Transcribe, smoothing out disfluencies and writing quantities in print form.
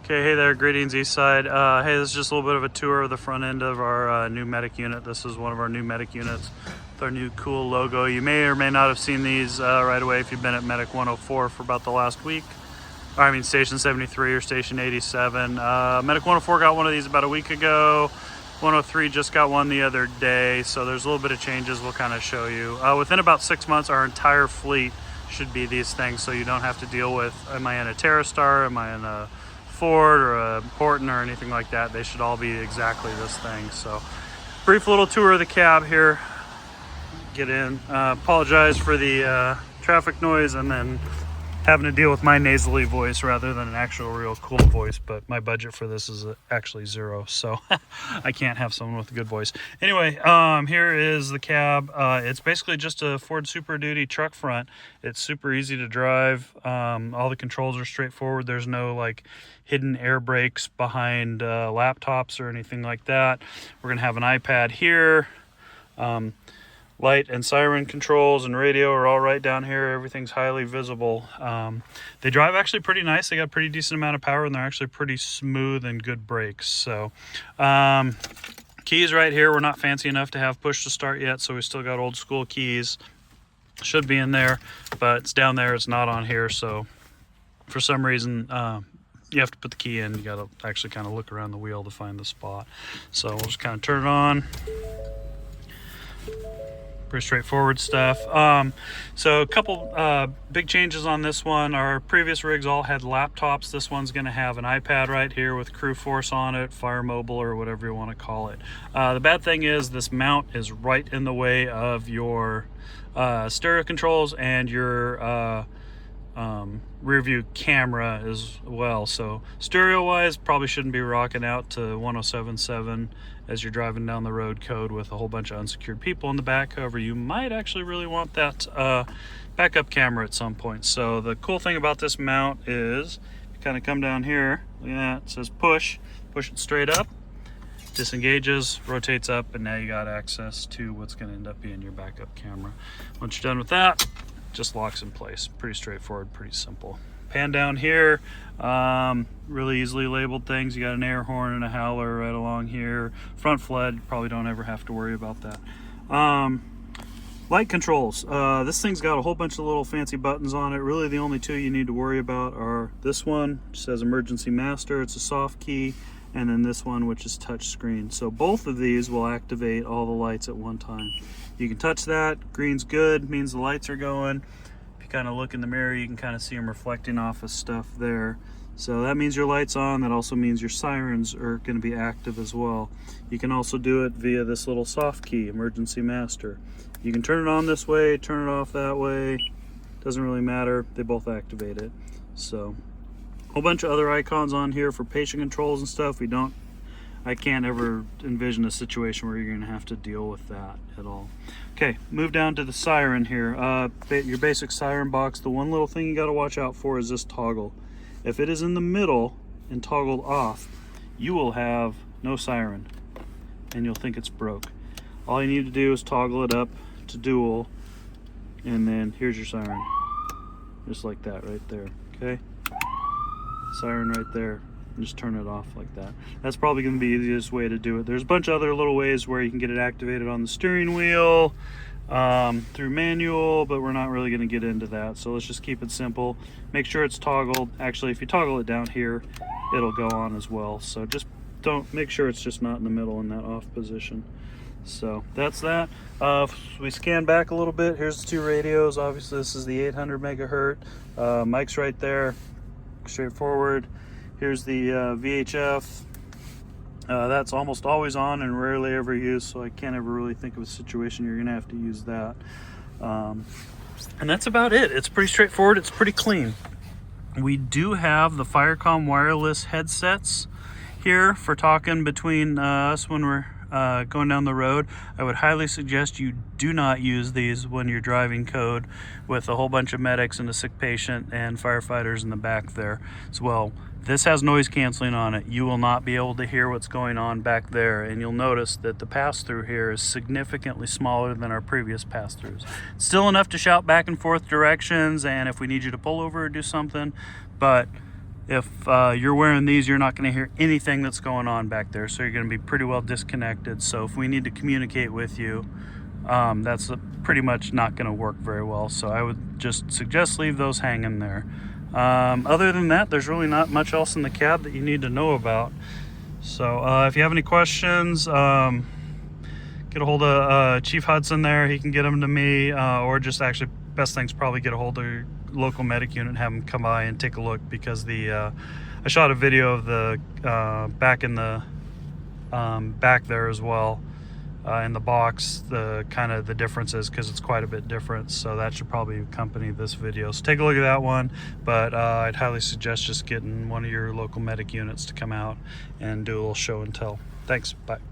Okay, hey there, greetings Eastside. Hey, this is just a little bit of a tour of the front end of our new medic unit. This is one of our new medic units with our new cool logo. You may or may not have seen these right away if you've been at Medic 104 for about the last week. Or, I mean Station 73 or Station 87. Medic 104 got one of these about a week ago. 103 just got one the other day, so there's a little bit of changes we'll kind of show you. Within about 6 months, our entire fleet should be these things, so you don't have to deal with, am I in a TerraStar, am I in a Ford or a Horton or anything like that. They should all be exactly this thing. So brief little tour of the cab here. Get in. Apologize for the traffic noise and then having to deal with my nasally voice rather than an actual real cool voice, but my budget for this is actually zero, so I can't have someone with a good voice. Anyway, here is the cab. It's basically just a Ford Super Duty truck front. It's super easy to drive. All the controls are straightforward. There's no like hidden air brakes behind laptops or anything like that. We're gonna have an iPad here. Light and siren controls and radio are all right down here. Everything's highly visible. They drive actually pretty nice. They got a pretty decent amount of power and they're actually pretty smooth and good brakes. So keys right here. We're not fancy enough to have push to start yet, so we still got old school keys. Should be in there, but it's down there. It's not on here. So for some reason, you have to put the key in. You got to actually kind of look around the wheel to find the spot. So we'll just kind of turn it on. Pretty straightforward stuff. So a couple big changes on this one. Our previous rigs all had laptops. This one's going to have an iPad right here with Crew Force on it, Fire Mobile, or whatever you want to call it. The bad thing is this mount is right in the way of your stereo controls and your rear view camera as well. So stereo wise, probably shouldn't be rocking out to 107.7 as you're driving down the road code with a whole bunch of unsecured people in the back. However, you might actually really want that backup camera at some point. So the cool thing about this mount is you kind of come down here, look at that, it says push it straight up, disengages, rotates up, and now you got access to what's going to end up being your backup camera. Once you're done with that, just locks in place. Pretty straightforward, pretty simple. Pan down here, really easily labeled things. You got an air horn and a howler right along here. Front flood, you probably don't ever have to worry about that. Light controls. This thing's got a whole bunch of little fancy buttons on it. Really the only two you need to worry about are this one, which says emergency master. It's a soft key. And then this one, which is touch screen. So both of these will activate all the lights at one time. You can touch that. Green's good, means the lights are going. If you kind of look in the mirror, you can kind of see them reflecting off of stuff there. So that means your light's on. That also means your sirens are going to be active as well. You can also do it via this little soft key, emergency master. You can turn it on this way, turn it off that way. Doesn't really matter. They both activate it. So whole bunch of other icons on here for patient controls and stuff. I can't ever envision a situation where you're gonna have to deal with that at all. Okay, move down to the siren here. Your basic siren box. The one little thing you gotta watch out for is this toggle. If it is in the middle and toggled off, you will have no siren and you'll think it's broke. All you need to do is toggle it up to dual, and then here's your siren. Just like that right there, okay? Siren right there, and just turn it off like that. That's probably going to be the easiest way to do it. There's a bunch of other little ways where you can get it activated on the steering wheel, through manual, but we're not really going to get into that. So let's just keep it simple. Make sure it's toggled. Actually, if you toggle it down here, it'll go on as well. So just make sure it's just not in the middle in that off position. So that's that. If we scan back a little bit, here's the two radios. Obviously this is the 800 megahertz. Mic's right there. Straightforward. Here's the VHF. That's almost always on and rarely ever used, so I can't ever really think of a situation you're gonna have to use that. And that's about it. It's pretty straightforward. It's pretty clean. We do have the Firecom wireless headsets here for talking between us when we're going down the road. I would highly suggest you do not use these when you're driving code with a whole bunch of medics and a sick patient and firefighters in the back there as well. This has noise canceling on it. You will not be able to hear what's going on back there, and you'll notice that the pass-through here is significantly smaller than our previous pass-throughs. Still enough to shout back and forth directions and if we need you to pull over or do something, but If you're wearing these, you're not going to hear anything that's going on back there, so you're going to be pretty well disconnected. So if we need to communicate with you, that's pretty much not going to work very well. So I would just suggest leave those hanging there. Other than that, there's really not much else in the cab that you need to know about. So if you have any questions, get a hold of Chief Hudson there. He can get them to me, or just actually best thing's probably get a hold of your local medic unit and have them come by and take a look, because I shot a video of the back in the back there as well, in the box, the kind of the differences, because it's quite a bit different. So that should probably accompany this video, so take a look at that one. But I'd highly suggest just getting one of your local medic units to come out and do a little show and tell. Thanks. Bye.